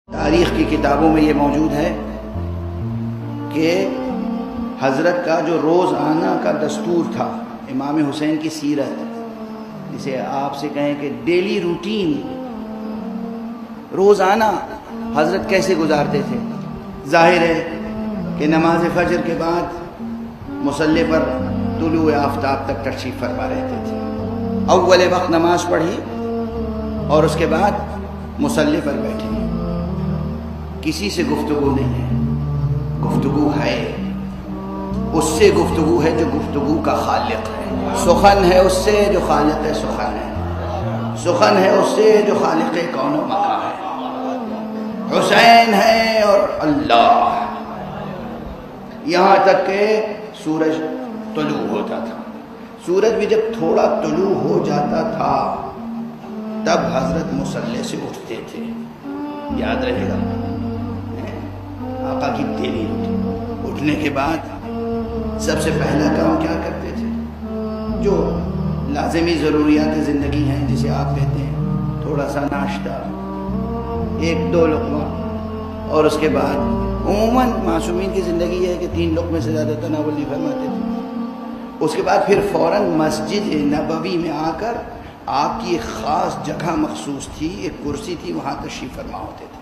تاریخ کی کتابوں میں یہ موجود ہے کہ حضرت کا جو روزانہ کا دستور تھا، امام حسین کی سیرت، جسے آپ سے کہیں کہ ڈیلی روٹین، روزانہ حضرت کیسے گزارتے تھے۔ ظاہر ہے کہ نماز فجر کے بعد مصلی پر طلوع آفتاب تک تشریف فرما رہتے تھے۔ اول وقت نماز پڑھی اور اس کے بعد مصلی پر بیٹھے، کسی سے گفتگو نہیں ہے، گفتگو ہے اس سے، گفتگو ہے جو گفتگو کا خالق ہے، سخن ہے اس سے جو خالق سخن ہے، سخن ہے اس سے جو خالق کون و مکان ہے، حسین ہے اور اللہ، یہاں تک کہ سورج طلوع ہوتا تھا۔ سورج بھی جب تھوڑا طلوع ہو جاتا تھا تب حضرت مصلی سے اٹھتے تھے۔ یاد رہے گا آقا کی ڈیلی روٹین۔ اٹھنے کے بعد سب سے پہلا کام کیا کرتے تھے؟ جو لازمی ضروریات زندگی ہیں، جسے آپ کہتے ہیں تھوڑا سا ناشتہ، ایک دو لقمہ، اور اس کے بعد عموماً معصومین کی زندگی یہ ہے کہ 3 لقمے سے زیادہ تناول نہیں فرماتے تھے۔ اس کے بعد پھر فوراً مسجد نبوی میں آ کر آپ کی ایک خاص جگہ مخصوص تھی، ایک کرسی تھی، وہاں تشریف فرما ہوتے تھے،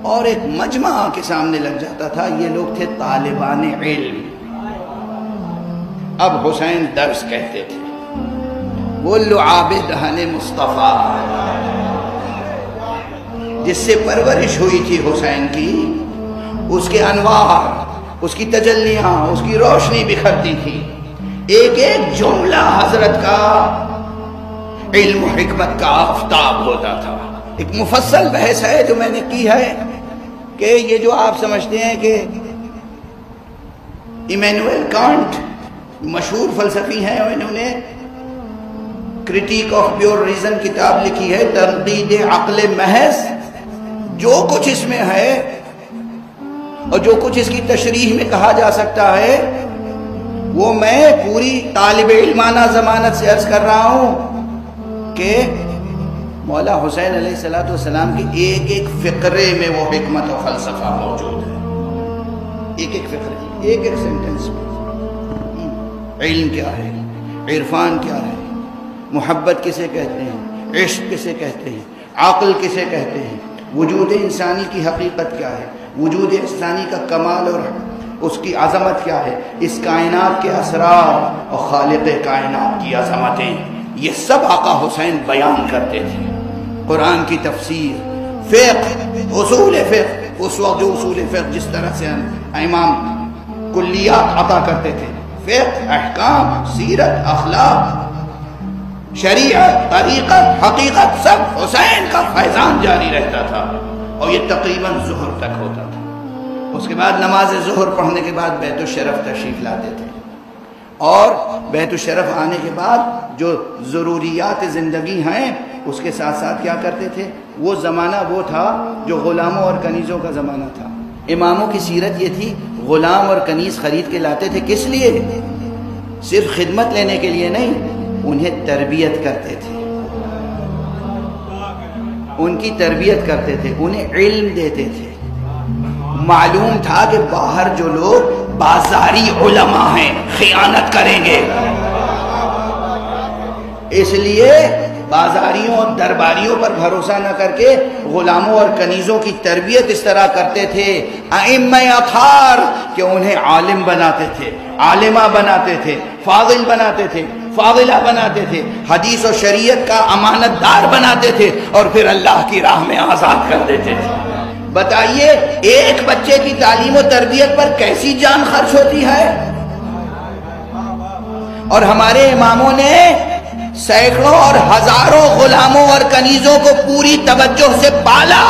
اور ایک مجمع کے سامنے لگ جاتا تھا۔ یہ لوگ تھے طالبان علم۔ اب حسین درس کہتے تھے، وہ عابد ہن مصطفیٰ، جس سے پرورش ہوئی تھی حسین کی، اس کے انوار، اس کی تجلیاں، اس کی روشنی بکھرتی تھی۔ ایک ایک جملہ حضرت کا علم و حکمت کا آفتاب ہوتا تھا۔ ایک مفصل بحث ہے جو میں نے کی ہے کہ یہ جو آپ سمجھتے ہیں کہ ایمینوئل کانٹ مشہور فلسفی ہیں، اور انہوں نے کرٹیک آف پیور ریزن کتاب لکھی ہے، تنقید عقل محض، جو کچھ اس میں ہے اور جو کچھ اس کی تشریح میں کہا جا سکتا ہے وہ میں پوری طالب علمانہ ضمانت سے عرض کر رہا ہوں کہ مولا حسین علیہ السلام کی ایک ایک فقرے میں وہ حکمت و فلسفہ موجود ہے، ایک ایک فقرے، ایک ایک سینٹنس میں۔ علم کیا ہے، عرفان کیا ہے، محبت کسے کہتے ہیں، عشق کسے کہتے ہیں، عقل کسے کہتے ہیں، وجود انسانی کی حقیقت کیا ہے، وجود انسانی کا کمال اور اس کی عظمت کیا ہے، اس کائنات کے اسرار اور خالق کائنات کی عظمتیں، یہ سب آقا حسین بیان کرتے تھے۔ قرآن کی تفسیر، فقہ، اصول فقہ، اس وقت جو اصول فقہ جس طرح سے امام کلیات عطا کرتے تھے، فقہ، احکام، سیرت، اخلاق، شریعت، طریقت، حقیقت، سب حسین کا فیضان جاری رہتا تھا، اور یہ تقریباً ظہر تک ہوتا تھا۔ اس کے بعد نماز ظہر پڑھنے کے بعد بیت الشرف تشریف لاتے تھے، اور بیت الشرف آنے کے بعد جو ضروریات زندگی ہیں اس کے ساتھ ساتھ کیا کرتے تھے؟ وہ زمانہ وہ تھا جو غلاموں اور کنیزوں کا زمانہ تھا۔ اماموں کی سیرت یہ تھی، غلام اور کنیز خرید کے لاتے تھے، کس لیے؟ صرف خدمت لینے کے لیے نہیں، انہیں تربیت کرتے تھے، ان کی تربیت کرتے تھے، انہیں علم دیتے تھے۔ معلوم تھا کہ باہر جو لوگ بازاری علماء ہیں خیانت کریں گے، اس لیے بازاریوں اور درباریوں پر بھروسہ نہ کر کے غلاموں اور کنیزوں کی تربیت اس طرح کرتے تھے ائمہ اطہار کہ انہیں عالم بناتے تھے، عالمہ بناتے تھے، فاضل بناتے تھے، فاضلہ بناتے تھے، حدیث و شریعت کا امانت دار بناتے تھے، اور پھر اللہ کی راہ میں آزاد کر دیتے تھے۔ بتائیے ایک بچے کی تعلیم و تربیت پر کیسی جان خرچ ہوتی ہے، اور ہمارے اماموں نے سینکڑوں اور ہزاروں غلاموں اور کنیزوں کو پوری توجہ سے پالا،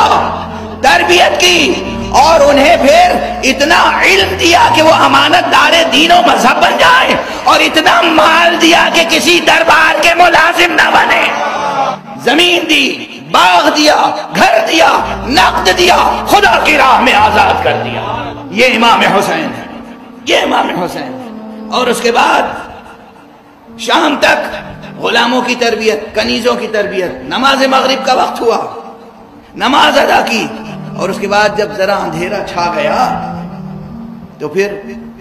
تربیت کی، اور انہیں پھر اتنا علم دیا کہ وہ امانت دار دین و مذہب بن جائیں، اور اتنا مال دیا کہ کسی دربار کے ملازم نہ بنے، زمین دی، باغ دیا، گھر دیا، نقد دیا، خدا کی راہ میں آزاد کر دیا۔ یہ امام حسین ہے، یہ امام حسین ہے۔ اور اس کے بعد شام تک غلاموں کی تربیت، کنیزوں کی تربیت، نماز مغرب کا وقت ہوا، نماز ادا کی، اور اس کے بعد جب ذرا اندھیرا چھا گیا تو پھر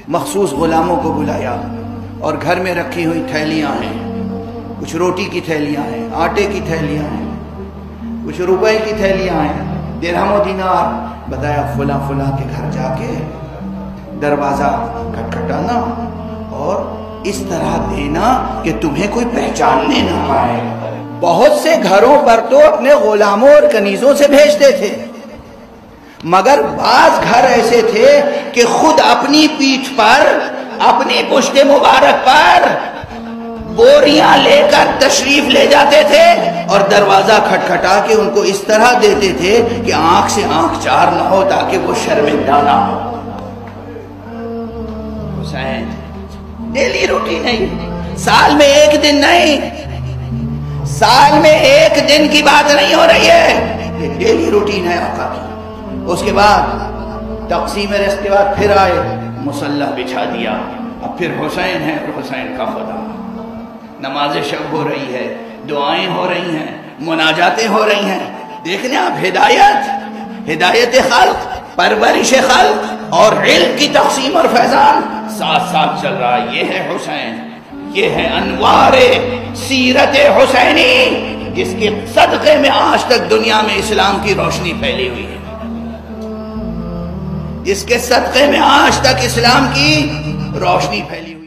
مخصوص غلاموں کو بلایا، اور گھر میں رکھی ہوئی تھیلیاں ہیں، کچھ روٹی کی تھیلیاں ہیں، آٹے کی تھیلیاں ہیں، کچھ روپے کی تھیلیاں ہیں، درہم و دینار، بتایا فلاں فلاں کے گھر جا کے دروازہ کھٹکھٹانا اور اس طرح دینا کہ تمہیں کوئی پہچاننے نہ پائے۔ بہت سے گھروں پر تو اپنے غلاموں اور کنیزوں سے بھیجتے تھے، مگر بعض گھر ایسے تھے کہ خود اپنی پیٹھ پر، اپنی پشت مبارک پر بوریاں لے کر تشریف لے جاتے تھے اور دروازہ کھٹکھٹا کے ان کو اس طرح دیتے تھے کہ آنکھ سے آنکھ چار نہ ہو، تاکہ وہ شرمندہ نہ ہو۔ حسین ڈیلی روٹین نہیں، سال میں ایک دن نہیں، سال میں ایک دن کی بات نہیں ہو رہی ہے، یہ ڈیلی روٹین ہے آقا کی۔ اس کے بعد تقسیم رزق کے بعد پھر آئے، مصلی بچھا دیا، اب پھر حسین ہے اور حسین کا خدا۔ نماز شب ہو رہی ہے، دعائیں ہو رہی ہیں، مناجاتیں ہو رہی ہیں، دیکھنے آپ ہدایت خلق، پرورش خلق اور علم کی تقسیم اور فیضان ساتھ ساتھ چل رہا ہے۔ یہ ہے حسین، یہ ہے انوار سیرت حسینی، جس کے صدقے میں آج تک دنیا میں اسلام کی روشنی پھیلی ہوئی ہے، جس کے صدقے میں آج تک اسلام کی روشنی پھیلی ہوئی ہے۔